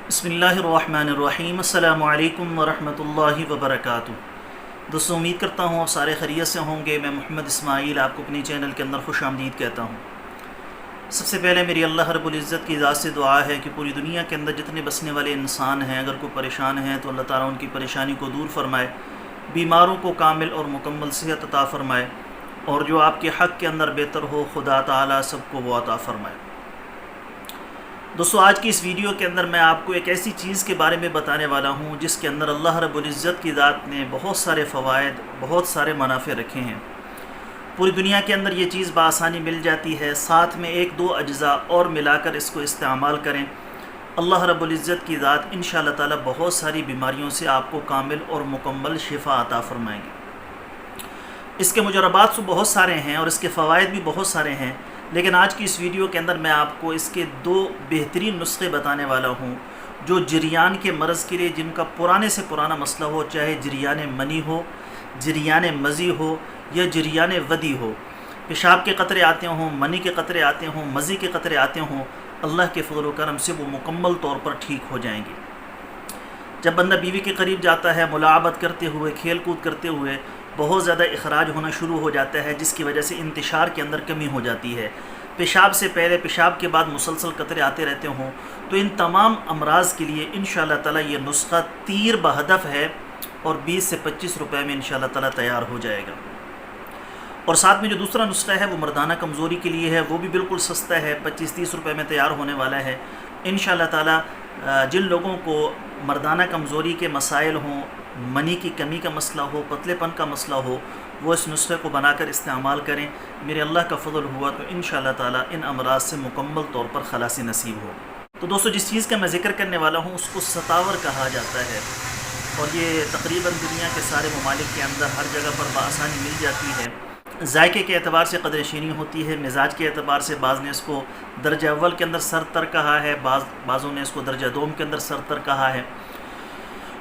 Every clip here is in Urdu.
بسم اللہ الرحمن الرحیم۔ السلام علیکم ورحمۃ اللہ وبرکاتہ۔ دوستوں، امید کرتا ہوں آپ سارے خیریت سے ہوں گے۔ میں محمد اسماعیل آپ کو اپنی چینل کے اندر خوش آمدید کہتا ہوں۔ سب سے پہلے میری اللہ رب العزت کی ذات سے دعا ہے کہ پوری دنیا کے اندر جتنے بسنے والے انسان ہیں، اگر کوئی پریشان ہیں تو اللہ تعالیٰ ان کی پریشانی کو دور فرمائے، بیماروں کو کامل اور مکمل صحت عطا فرمائے، اور جو آپ کے حق کے اندر بہتر ہو خدا تعالیٰ سب کو وہ عطا فرمائے۔ دوستو، آج کی اس ویڈیو کے اندر میں آپ کو ایک ایسی چیز کے بارے میں بتانے والا ہوں جس کے اندر اللہ رب العزت کی ذات نے بہت سارے فوائد، بہت سارے منافع رکھے ہیں۔ پوری دنیا کے اندر یہ چیز بآسانی مل جاتی ہے، ساتھ میں ایک دو اجزاء اور ملا کر اس کو استعمال کریں، اللہ رب العزت کی ذات انشاءاللہ تعالی بہت ساری بیماریوں سے آپ کو کامل اور مکمل شفا عطا فرمائیں گے۔ اس کے مجربات تو بہت سارے ہیں اور اس کے فوائد بھی بہت سارے ہیں، لیکن آج کی اس ویڈیو کے اندر میں آپ کو اس کے دو بہترین نسخے بتانے والا ہوں جو جریان کے مرض کے لیے، جن کا پرانے سے پرانا مسئلہ ہو، چاہے جریان منی ہو، جریان مزی ہو یا جریان ودی ہو، پیشاب کے قطرے آتے ہوں، منی کے قطرے آتے ہوں، مزی کے قطرے آتے ہوں، اللہ کے فضل و کرم سے وہ مکمل طور پر ٹھیک ہو جائیں گے۔ جب بندہ بیوی کے قریب جاتا ہے، ملاعبت کرتے ہوئے، کھیل کود کرتے ہوئے بہت زیادہ اخراج ہونا شروع ہو جاتا ہے، جس کی وجہ سے انتشار کے اندر کمی ہو جاتی ہے، پیشاب سے پہلے، پیشاب کے بعد مسلسل قطرے آتے رہتے ہوں، تو ان تمام امراض کے لیے انشاءاللہ تعالی یہ نسخہ تیر بہدف ہے اور 20 سے 25 روپے میں انشاءاللہ تعالی تیار ہو جائے گا۔ اور ساتھ میں جو دوسرا نسخہ ہے وہ مردانہ کمزوری کے لیے ہے، وہ بھی بالکل سستا ہے، 25-30 روپے میں تیار ہونے والا ہے۔ انشاءاللہ تعالی جن لوگوں کو مردانہ کمزوری کے مسائل ہوں، منی کی کمی کا مسئلہ ہو، پتلے پن کا مسئلہ ہو، وہ اس نسخے کو بنا کر استعمال کریں۔ میرے اللہ کا فضل ہوا تو انشاءاللہ تعالی ان امراض سے مکمل طور پر خلاصی نصیب ہو۔ تو دوستو، جس چیز کا میں ذکر کرنے والا ہوں اس کو ستاور کہا جاتا ہے، اور یہ تقریباً دنیا کے سارے ممالک کے اندر ہر جگہ پر بآسانی مل جاتی ہے۔ ذائقے کے اعتبار سے قدر شینی ہوتی ہے، مزاج کے اعتبار سے بعض نے اس کو درجہ اول کے اندر سرتر کہا ہے، بعضوں نے اس کو درجہ دوم کے اندر سرتر کہا ہے۔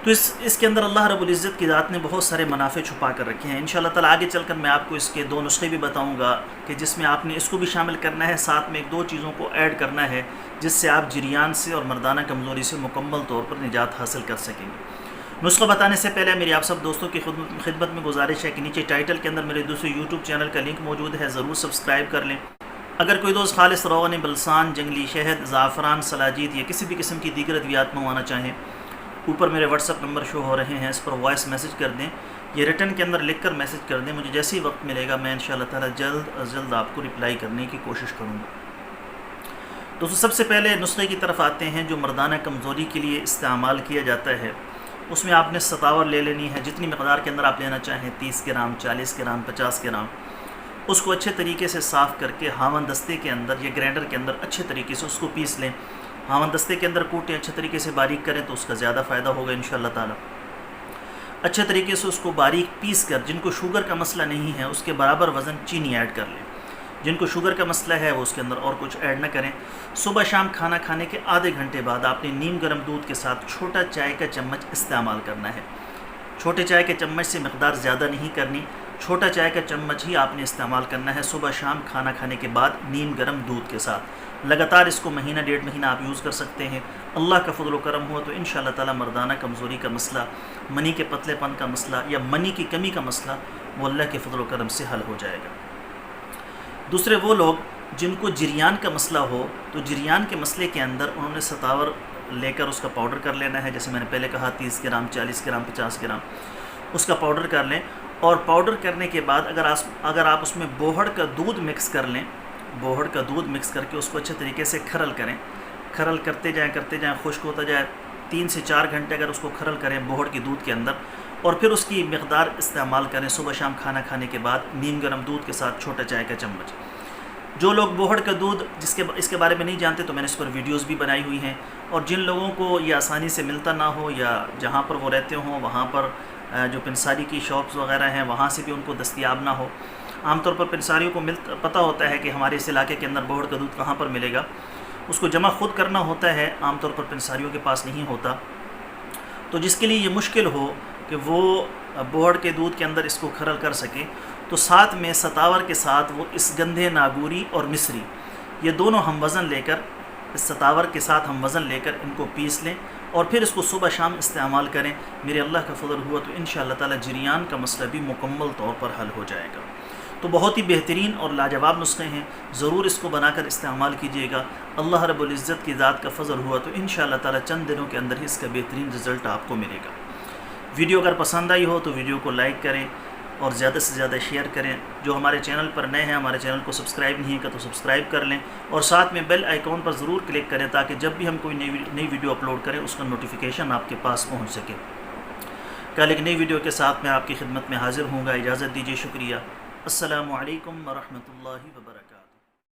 تو اس کے اندر اللہ رب العزت کی ذات نے بہت سارے منافع چھپا کر رکھے ہیں۔ انشاءاللہ تعالی آگے چل کر میں آپ کو اس کے دو نسخے بھی بتاؤں گا کہ جس میں آپ نے اس کو بھی شامل کرنا ہے، ساتھ میں ایک دو چیزوں کو ایڈ کرنا ہے جس سے آپ جریان سے اور مردانہ کمزوری سے مکمل طور پر نجات حاصل کر سکیں گے۔ نسخہ بتانے سے پہلے میری آپ سب دوستوں کی خدمت میں گزارش ہے کہ نیچے ٹائٹل کے اندر میرے دوسرے یوٹیوب چینل کا لنک موجود ہے، ضرور سبسکرائب کر لیں۔ اگر کوئی دوست خالص روغن بلسان، جنگلی شہد، زعفران، سلاجید یا کسی بھی قسم کی دیگر ادویات منگوانا چاہیں، اوپر میرے واٹس ایپ نمبر شو ہو رہے ہیں، اس پر وائس میسج کر دیں، یہ ریٹن کے اندر لکھ کر میسج کر دیں۔ مجھے جیسے ہی وقت ملے گا میں انشاءاللہ تعالی جلد از جلد آپ کو رپلائی کرنے کی کوشش کروں گا۔ دوستو، سب سے پہلے نسخے کی طرف آتے ہیں جو مردانہ کمزوری کے لیے استعمال کیا جاتا ہے۔ اس میں آپ نے ستاور لے لینی ہے، جتنی مقدار کے اندر آپ لینا چاہیں، 30 گرام، 40 گرام، 50 گرام۔ اس کو اچھے طریقے سے صاف کر کے ہاون دستے کے اندر یا گرینڈر کے اندر اچھے طریقے سے اس کو پیس لیں۔ ہاون دستے کے اندر کوٹیں، اچھے طریقے سے باریک کریں تو اس کا زیادہ فائدہ ہوگا انشاءاللہ تعالی۔ اچھے طریقے سے اس کو باریک پیس کر، جن کو شوگر کا مسئلہ نہیں ہے اس کے برابر وزن چینی ایڈ کر لیں۔ جن کو شوگر کا مسئلہ ہے وہ اس کے اندر اور کچھ ایڈ نہ کریں۔ صبح شام کھانا کھانے کے آدھے گھنٹے بعد آپ نے نیم گرم دودھ کے ساتھ چھوٹا چائے کا چمچ استعمال کرنا ہے۔ چھوٹے چائے کے چمچ سے مقدار زیادہ نہیں کرنی، چھوٹا چائے کا چمچ ہی آپ نے استعمال کرنا ہے صبح شام کھانا کھانے کے بعد نیم گرم دودھ کے ساتھ۔ لگاتار اس کو مہینہ 1.5 مہینہ آپ یوز کر سکتے ہیں۔ اللہ کا فضل و کرم ہوا تو انشاءاللہ تعالی مردانہ کمزوری کا مسئلہ، منی کے پتلے پن کا مسئلہ یا منی کی کمی کا مسئلہ وہ اللہ کے فضل و کرم سے حل ہو جائے گا۔ دوسرے وہ لوگ جن کو جریان کا مسئلہ ہو، تو جریان کے مسئلے کے اندر انہوں نے ستاور لے کر اس کا پاؤڈر کر لینا ہے، جیسے میں نے پہلے کہا 30 گرام، 40 گرام، 50 گرام اس کا پاؤڈر کر لیں۔ اور پاؤڈر کرنے کے بعد اگر آپ اس میں بوہڑ کا دودھ مکس کر لیں، بوہڑ کا دودھ مکس کر کے اس کو اچھے طریقے سے کھرل کریں، کھرل کرتے جائیں، خشک ہوتا جائے، 3 سے 4 گھنٹے اگر اس کو کھرل کریں بوہڑ کے دودھ کے اندر، اور پھر اس کی مقدار استعمال کریں صبح شام کھانا کھانے کے بعد نیم گرم دودھ کے ساتھ چھوٹا چائے کا چمچ۔ جو لوگ بوہڑ کا دودھ اس کے بارے میں نہیں جانتے تو میں نے اس پر ویڈیوز بھی بنائی ہوئی ہیں، اور جن لوگوں کو یہ آسانی سے ملتا نہ ہو یا جہاں پر وہ رہتے ہوں وہاں پر جو پنساری کی شاپس وغیرہ ہیں وہاں سے بھی ان کو دستیاب نہ ہو، عام طور پر پنساریوں کو پتہ ہوتا ہے کہ ہمارے اس علاقے کے اندر بوہڑ کا دودھ کہاں پر ملے گا، اس کو جمع خود کرنا ہوتا ہے، عام طور پر پنساریوں کے پاس نہیں ہوتا۔ تو جس کے لیے یہ مشکل ہو کہ وہ بوہڑ کے دودھ کے اندر اس کو کھرل کر سکے، تو ساتھ میں ستاور کے ساتھ وہ اس گندھے، ناگوری اور مصری، یہ دونوں ہم وزن لے کر، اس ستاور کے ساتھ ہم وزن لے کر ان کو پیس لیں اور پھر اس کو صبح شام استعمال کریں، میرے اللہ کا فضل ہوا تو انشاءاللہ تعالی جریان کا مسئلہ بھی مکمل طور پر حل ہو جائے گا۔ تو بہت ہی بہترین اور لاجواب نسخے ہیں، ضرور اس کو بنا کر استعمال کیجیے گا۔ اللہ رب العزت کی ذات کا فضل ہوا تو انشاءاللہ تعالی چند دنوں کے اندر ہی اس کا بہترین رزلٹ آپ کو ملے گا۔ ویڈیو اگر پسند آئی ہو تو ویڈیو کو لائک کریں اور زیادہ سے زیادہ شیئر کریں۔ جو ہمارے چینل پر نئے ہیں، ہمارے چینل کو سبسکرائب نہیں ہے تو سبسکرائب کر لیں، اور ساتھ میں بیل آئیکن پر ضرور کلک کریں تاکہ جب بھی ہم کوئی نئی ویڈیو اپلوڈ کریں اس کا نوٹیفیکیشن آپ کے پاس پہنچ سکے۔ کل ایک نئی ویڈیو کے ساتھ میں آپ کی خدمت میں حاضر ہوں گا، اجازت دیجیے، شکریہ۔ السلام علیکم ورحمۃ اللہ وبرکاتہ۔